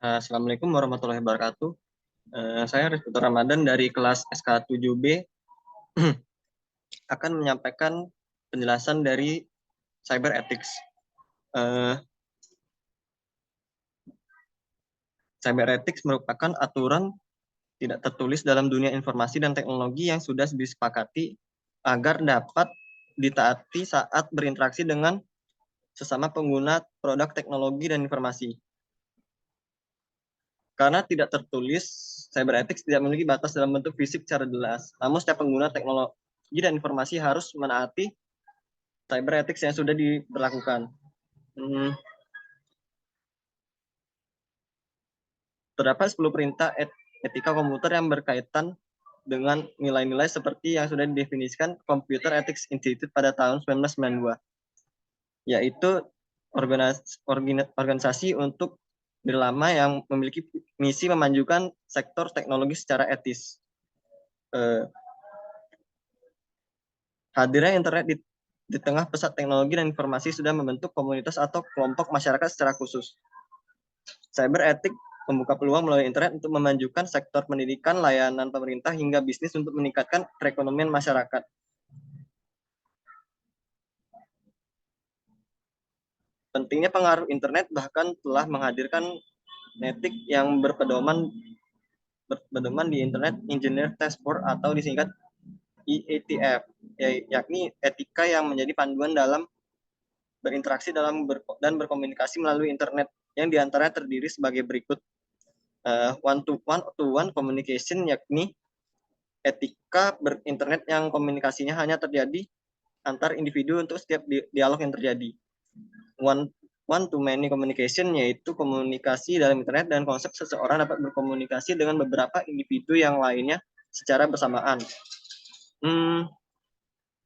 Assalamualaikum warahmatullahi wabarakatuh. Saya Rizky Ramadan dari kelas SK7B akan menyampaikan penjelasan dari cyber ethics. Cyber ethics merupakan aturan tidak tertulis dalam dunia informasi dan teknologi yang sudah disepakati agar dapat ditaati saat berinteraksi dengan sesama pengguna produk teknologi dan informasi. Karena tidak tertulis, cyber ethics tidak memiliki batas dalam bentuk fisik secara jelas. Namun setiap pengguna teknologi dan informasi harus menaati cyber ethics yang sudah diberlakukan. Terdapat 10 perintah etika komputer yang berkaitan dengan nilai-nilai seperti yang sudah didefinisikan Computer Ethics Institute pada tahun 1992, yaitu organisasi untuk berlama yang memiliki misi memajukan sektor teknologi secara etis. Hadirnya internet di tengah pesat teknologi dan informasi sudah membentuk komunitas atau kelompok masyarakat secara khusus. Cyber ethics membuka peluang melalui internet untuk memajukan sektor pendidikan, layanan pemerintah, hingga bisnis untuk meningkatkan perekonomian masyarakat. Pentingnya pengaruh internet bahkan telah menghadirkan etik yang berpedoman di Internet Engineer Task Force atau disingkat IETF, yakni etika yang menjadi panduan dalam berinteraksi dan berkomunikasi melalui internet, yang diantaranya terdiri sebagai berikut. One-to-one communication, yakni etika berinternet yang komunikasinya hanya terjadi antar individu untuk setiap dialog yang terjadi. One-to-many communication, yaitu komunikasi dalam internet dan konsep seseorang dapat berkomunikasi dengan beberapa individu yang lainnya secara bersamaan.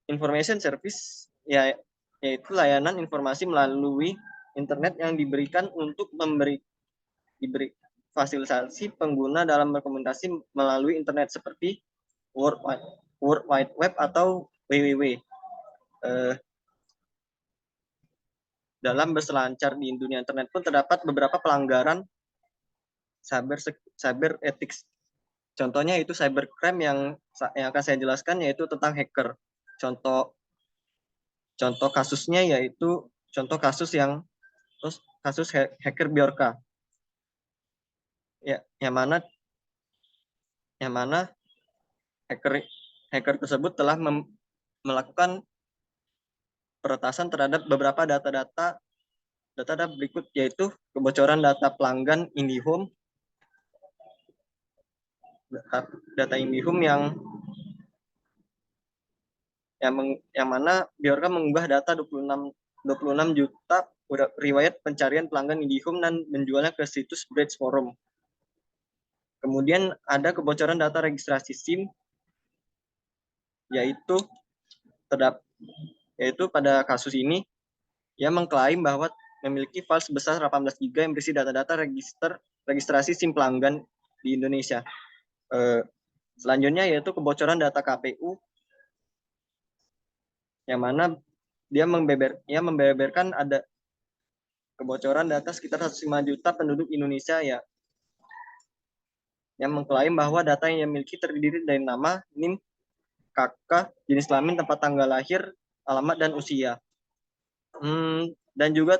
Information service, yaitu layanan informasi melalui internet yang diberikan untuk diberi fasilitasi pengguna dalam berkomunikasi melalui internet seperti World Wide Web atau WWW. Dalam berselancar di dunia internet pun terdapat beberapa pelanggaran cyber ethics. Contohnya itu cybercrime yang akan saya jelaskan, yaitu tentang hacker. Contoh kasusnya yaitu kasus hacker Bjorka. Yang mana hacker tersebut telah melakukan peretasan terhadap beberapa data berikut, yaitu kebocoran data pelanggan IndiHome, data IndiHome yang mana Bjorka mengunggah data 26 juta riwayat pencarian pelanggan IndiHome dan menjualnya ke situs Bridge Forum. Kemudian ada kebocoran data registrasi SIM, yaitu pada kasus ini ia mengklaim bahwa memiliki file sebesar 18 GB yang berisi data-data registrasi SIM pelanggan di Indonesia. Selanjutnya yaitu kebocoran data KPU, yang mana dia membeberkan ada kebocoran data sekitar 105 juta penduduk Indonesia, yang mengklaim bahwa data yang dimiliki terdiri dari nama, NIM, KK, jenis kelamin, tempat tanggal lahir, alamat, dan usia. Dan juga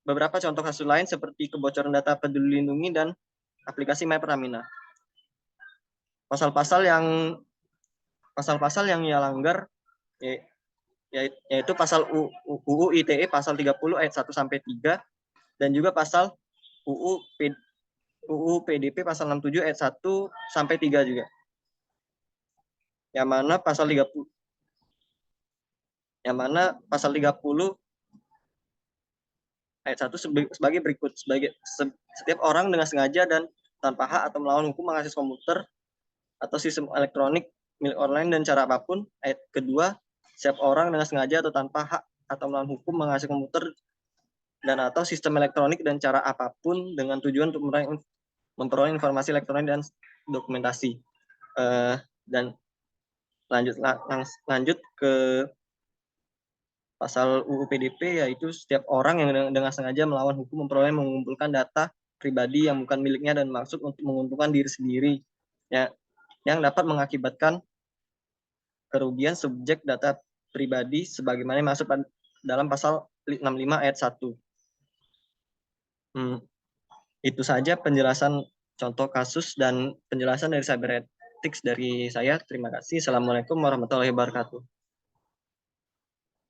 beberapa contoh kasus lain seperti kebocoran data Peduli Lindungi dan aplikasi My Pertamina. Pasal-pasal yang ia langgar yaitu pasal UU ITE pasal 30 ayat 1 sampai 3, dan juga pasal UU PDP pasal 67 ayat 1 sampai 3 juga. Yang mana pasal 30 ayat 1 sebagai berikut. Setiap orang dengan sengaja dan tanpa hak atau melawan hukum mengakses komputer atau sistem elektronik milik online dan cara apapun. Ayat kedua, setiap orang dengan sengaja atau tanpa hak atau melawan hukum mengakses komputer dan atau sistem elektronik dan cara apapun dengan tujuan untuk memperoleh informasi elektronik dan dokumentasi. Dan lanjut ke pasal UU PDP, yaitu setiap orang yang dengan sengaja melawan hukum memperoleh mengumpulkan data pribadi yang bukan miliknya dan maksud untuk menguntungkan diri sendiri, ya, yang dapat mengakibatkan kerugian subjek data pribadi sebagaimana masuk dalam pasal 65 ayat 1. Itu saja penjelasan contoh kasus dan penjelasan dari cyber ethics dari saya. Terima kasih. Assalamualaikum warahmatullahi wabarakatuh.